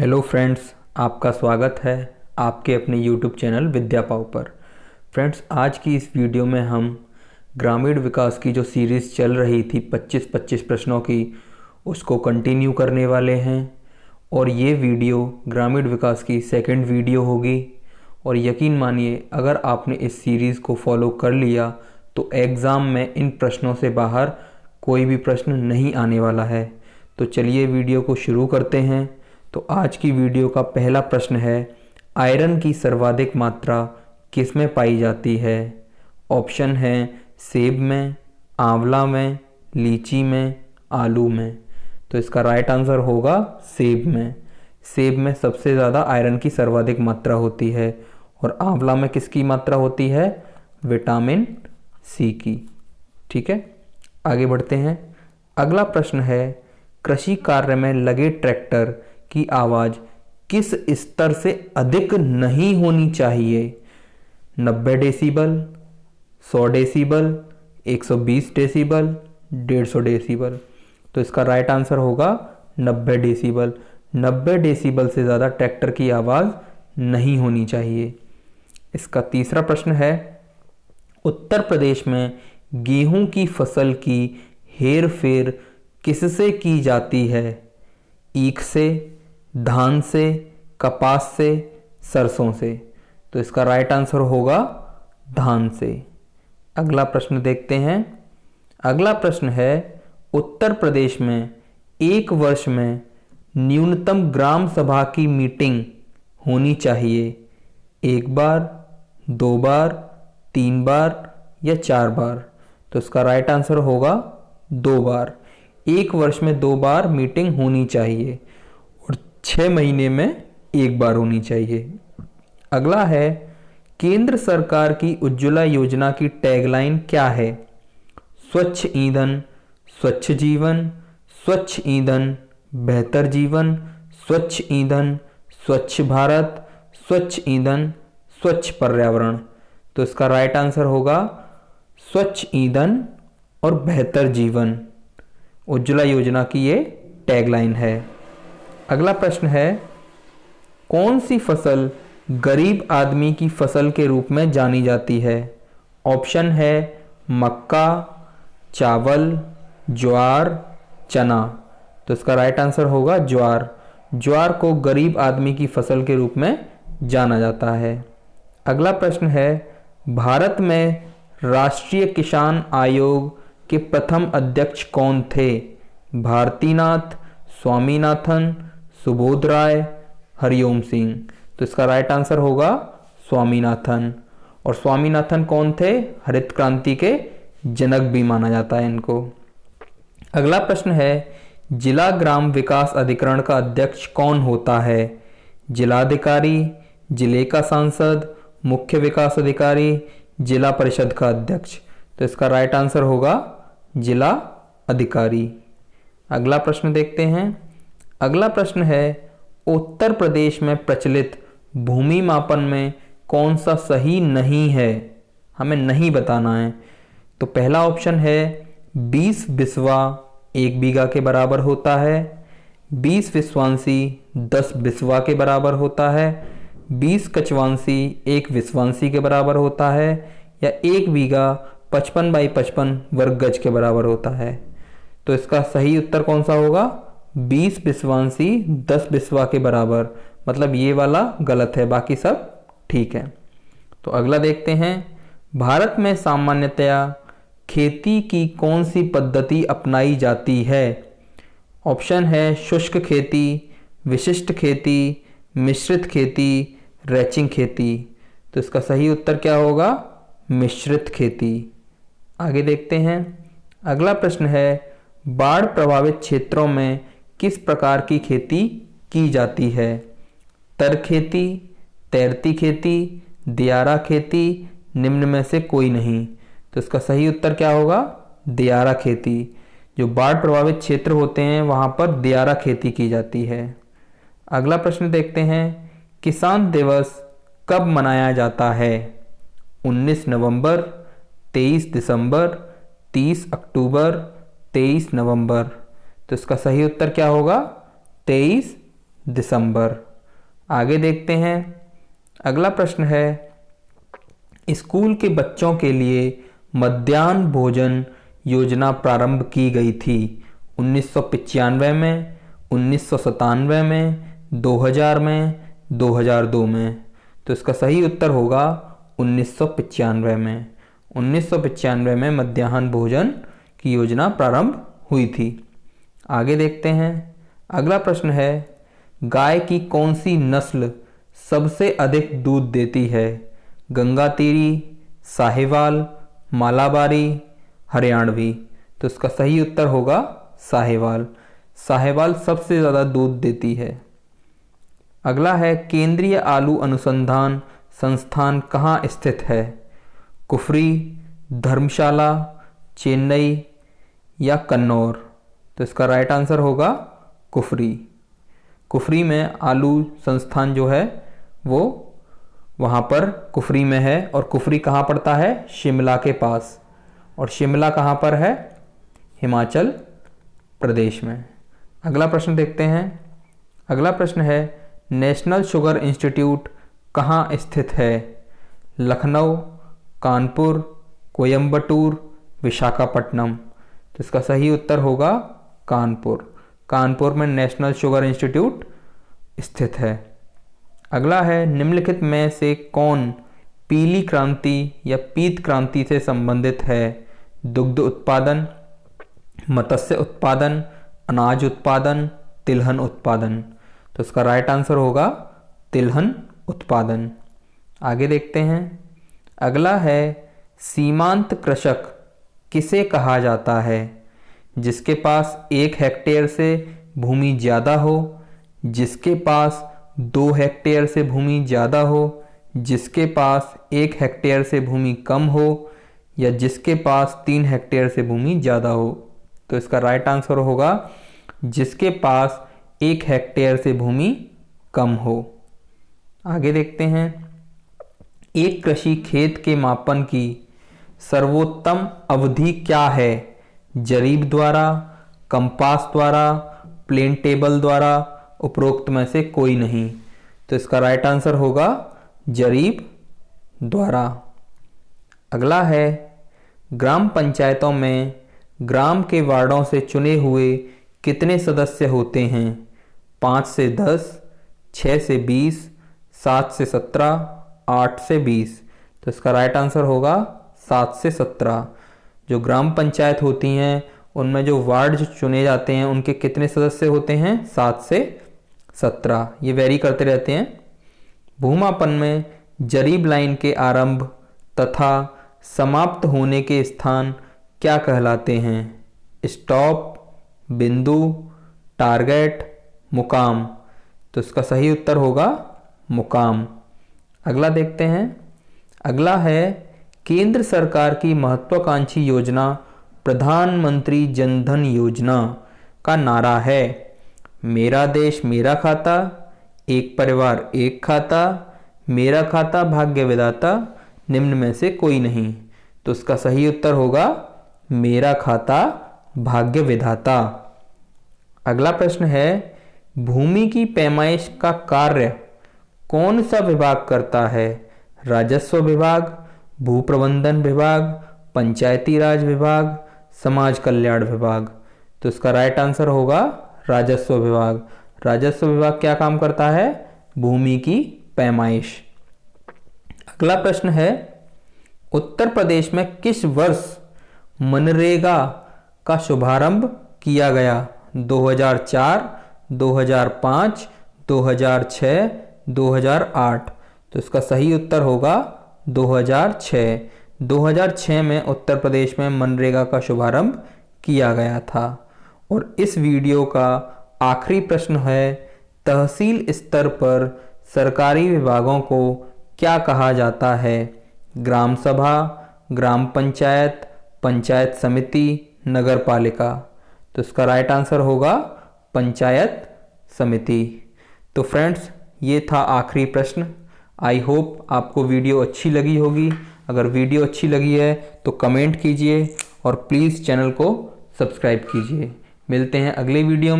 Hello friends, आपका स्वागत है आपके अपने यूट्यूब चैनल विद्या पाव पर। फ्रेंड्स, आज की इस वीडियो में हम ग्रामीण विकास की जो सीरीज़ चल रही थी 25-25 प्रश्नों की, उसको कंटिन्यू करने वाले हैं। और ये वीडियो ग्रामीण विकास की सेकंड वीडियो होगी। और यकीन मानिए, अगर आपने इस सीरीज़ को फॉलो कर लिया तो एग्ज़ाम में इन प्रश्नों से बाहर कोई भी प्रश्न नहीं आने वाला है। तो चलिए वीडियो को शुरू करते हैं। तो आज की वीडियो का पहला प्रश्न है, आयरन की सर्वाधिक मात्रा किसमें पाई जाती है? ऑप्शन है सेब में, आंवला में, लीची में, आलू में। तो इसका राइट आंसर होगा सेब में। सेब में सबसे ज़्यादा आयरन की सर्वाधिक मात्रा होती है। और आंवला में किसकी मात्रा होती है? विटामिन सी की। ठीक है, आगे बढ़ते हैं। अगला प्रश्न है, कृषि कार्य में लगे ट्रैक्टर की आवाज़ किस स्तर से अधिक नहीं होनी चाहिए? 90 डेसिबल, 100 डेसिबल, 120 डेसिबल, 150 डेसिबल। तो इसका राइट आंसर होगा 90 डेसिबल। 90 डेसिबल से ज़्यादा ट्रैक्टर की आवाज़ नहीं होनी चाहिए। इसका तीसरा प्रश्न है, उत्तर प्रदेश में गेहूं की फसल की हेर फेर किससे की जाती है? ईख से, धान से, कपास से, सरसों से। तो इसका राइट आंसर होगा धान से। अगला प्रश्न देखते हैं। अगला प्रश्न है, उत्तर प्रदेश में एक वर्ष में न्यूनतम ग्राम सभा की मीटिंग होनी चाहिए? एक बार, 2 बार, 3 बार या 4 बार? तो इसका राइट आंसर होगा 2 बार। एक वर्ष में 2 बार मीटिंग होनी चाहिए और 6 महीने में एक बार होनी चाहिए। अगला है, केंद्र सरकार की उज्ज्वला योजना की टैगलाइन क्या है? स्वच्छ ईंधन, स्वच्छ जीवन, स्वच्छ ईंधन, बेहतर जीवन, स्वच्छ ईंधन, स्वच्छ भारत, स्वच्छ ईंधन, स्वच्छ पर्यावरण। तो इसका राइट आंसर होगा स्वच्छ ईंधन और बेहतर जीवन। उज्ज्वला योजना की ये टैगलाइन है। अगला प्रश्न है, कौन सी फसल गरीब आदमी की फसल के रूप में जानी जाती है? ऑप्शन है मक्का, चावल, ज्वार, चना। तो इसका राइट आंसर होगा ज्वार। ज्वार को गरीब आदमी की फसल के रूप में जाना जाता है। अगला प्रश्न है, भारत में राष्ट्रीय किसान आयोग के प्रथम अध्यक्ष कौन थे? भारतीनाथ, स्वामीनाथन, सुबोध राय, हरिओम सिंह। तो इसका राइट आंसर होगा स्वामीनाथन। और स्वामीनाथन कौन थे? हरित क्रांति के जनक भी माना जाता है इनको। अगला प्रश्न है, जिला ग्राम विकास अधिकरण का अध्यक्ष कौन होता है? जिलाधिकारी, जिले का सांसद, मुख्य विकास अधिकारी, जिला परिषद का अध्यक्ष। तो इसका राइट आंसर होगा जिला अधिकारी। अगला प्रश्न देखते हैं। अगला प्रश्न है, उत्तर प्रदेश में प्रचलित भूमि मापन में कौन सा सही नहीं है? हमें नहीं बताना है। तो पहला ऑप्शन है 20 बिस्वा 1 बीघा के बराबर होता है, 20 विस्वांसी 10 बिस्वा के बराबर होता है, 20 कचवांसी 1 विस्वांसी के बराबर होता है, या 1 बीघा 55 बाई 55 वर्ग गज के बराबर होता है। तो इसका सही उत्तर कौन सा होगा? 20 विस्वांसी 10 बिस्वा के बराबर। मतलब ये वाला गलत है, बाकी सब ठीक है। तो अगला देखते हैं, भारत में सामान्यतया खेती की कौन सी पद्धति अपनाई जाती है? ऑप्शन है शुष्क खेती, विशिष्ट खेती, मिश्रित खेती, रैचिंग खेती। तो इसका सही उत्तर क्या होगा? मिश्रित खेती। आगे देखते हैं। अगला प्रश्न है, बाढ़ प्रभावित क्षेत्रों में किस प्रकार की खेती की जाती है? तर खेती, तैरती खेती, दियारा खेती, निम्न में से कोई नहीं। तो इसका सही उत्तर क्या होगा? दियारा खेती। जो बाढ़ प्रभावित क्षेत्र होते हैं वहाँ पर दियारा खेती की जाती है। अगला प्रश्न देखते हैं, किसान दिवस कब मनाया जाता है? 19 नवंबर, 23 दिसंबर, 30 अक्टूबर, 23 नवंबर। तो इसका सही उत्तर क्या होगा? 23 दिसंबर। आगे देखते हैं। अगला प्रश्न है, स्कूल के बच्चों के लिए मध्याह्न भोजन योजना प्रारंभ की गई थी 1995 में, 1997 में, 2000 में, 2002 में। तो इसका सही उत्तर होगा 1995 में। 1995 में मध्याह्न भोजन की योजना प्रारंभ हुई थी। आगे देखते हैं। अगला प्रश्न है, गाय की कौन सी नस्ल सबसे अधिक दूध देती है? गंगातीरी, साहिवाल, मालाबारी, हरियाणवी। तो इसका सही उत्तर होगा साहिवाल। साहिवाल सबसे ज़्यादा दूध देती है। अगला है, केंद्रीय आलू अनुसंधान संस्थान कहाँ स्थित है? कुफरी, धर्मशाला, चेन्नई या कन्नौर। तो इसका राइट आंसर होगा कुफरी। कुफरी में आलू संस्थान जो है वो वहाँ पर कुफरी में है। और कुफरी कहाँ पड़ता है? शिमला के पास। और शिमला कहाँ पर है? हिमाचल प्रदेश में। अगला प्रश्न देखते हैं। अगला प्रश्न है, नेशनल शुगर इंस्टीट्यूट कहाँ स्थित है? लखनऊ, कानपुर, कोयम्बटूर, विशाखापट्टनम। तो इसका सही उत्तर होगा कानपुर। कानपुर में नेशनल शुगर इंस्टीट्यूट स्थित है। अगला है, निम्नलिखित में से कौन पीली क्रांति या पीत क्रांति से संबंधित है? दुग्ध उत्पादन, मत्स्य उत्पादन, अनाज उत्पादन, तिलहन उत्पादन। तो इसका राइट आंसर होगा तिलहन उत्पादन। आगे देखते हैं। अगला है, सीमांत कृषक किसे कहा जाता है? जिसके पास 1 हेक्टेयर से भूमि ज़्यादा हो, जिसके पास 2 हेक्टेयर से भूमि ज़्यादा हो, जिसके पास 1 हेक्टेयर से भूमि कम हो, या जिसके पास 3 हेक्टेयर से भूमि ज़्यादा हो। तो इसका राइट आंसर होगा जिसके पास 1 हेक्टेयर से भूमि कम हो। आगे देखते हैं। एक कृषि खेत के मापन की सर्वोत्तम अवधि क्या है? जरीब द्वारा, कंपास द्वारा, प्लेन टेबल द्वारा, उपरोक्त में से कोई नहीं। तो इसका राइट आंसर होगा जरीब द्वारा। अगला है, ग्राम पंचायतों में ग्राम के वार्डों से चुने हुए कितने सदस्य होते हैं? 5 से 10, 6 से 20, 7 से 17, 8 से 20। तो इसका राइट आंसर होगा 7 से 17। जो ग्राम पंचायत होती हैं उनमें जो वार्ड जो चुने जाते हैं उनके कितने सदस्य होते हैं? 7 से 17। ये वेरी करते रहते हैं। भूमापन में जरीब लाइन के आरंभ तथा समाप्त होने के स्थान क्या कहलाते हैं? स्टॉप, बिंदु, टारगेट, मुकाम। तो इसका सही उत्तर होगा मुकाम। अगला देखते हैं। अगला है, केंद्र सरकार की महत्वाकांक्षी योजना प्रधानमंत्री जन धन योजना का नारा है मेरा देश मेरा खाता, एक परिवार एक खाता, मेरा खाता भाग्य विधाता, निम्न में से कोई नहीं। तो इसका सही उत्तर होगा मेरा खाता भाग्य विधाता। अगला प्रश्न है, भूमि की पैमाइश का कार्य कौन सा विभाग करता है? राजस्व विभाग, भू प्रबंधन विभाग, पंचायती राज विभाग, समाज कल्याण विभाग। तो इसका राइट आंसर होगा राजस्व विभाग। राजस्व विभाग क्या काम करता है? भूमि की पैमाइश। अगला प्रश्न है, उत्तर प्रदेश में किस वर्ष मनरेगा का शुभारंभ किया गया? 2004, 2005, 2006, 2008। तो इसका सही उत्तर होगा 2006। 2006 में उत्तर प्रदेश में मनरेगा का शुभारंभ किया गया था। और इस वीडियो का आखिरी प्रश्न है, तहसील स्तर पर सरकारी विभागों को क्या कहा जाता है? ग्राम सभा, ग्राम पंचायत, पंचायत समिति, नगर पालिका। तो इसका राइट आंसर होगा पंचायत समिति। तो फ्रेंड्स, ये था आखिरी प्रश्न। आई होप आपको वीडियो अच्छी लगी होगी। अगर वीडियो अच्छी लगी है तो कमेंट कीजिए और प्लीज़ चैनल को सब्सक्राइब कीजिए। मिलते हैं अगले वीडियो में।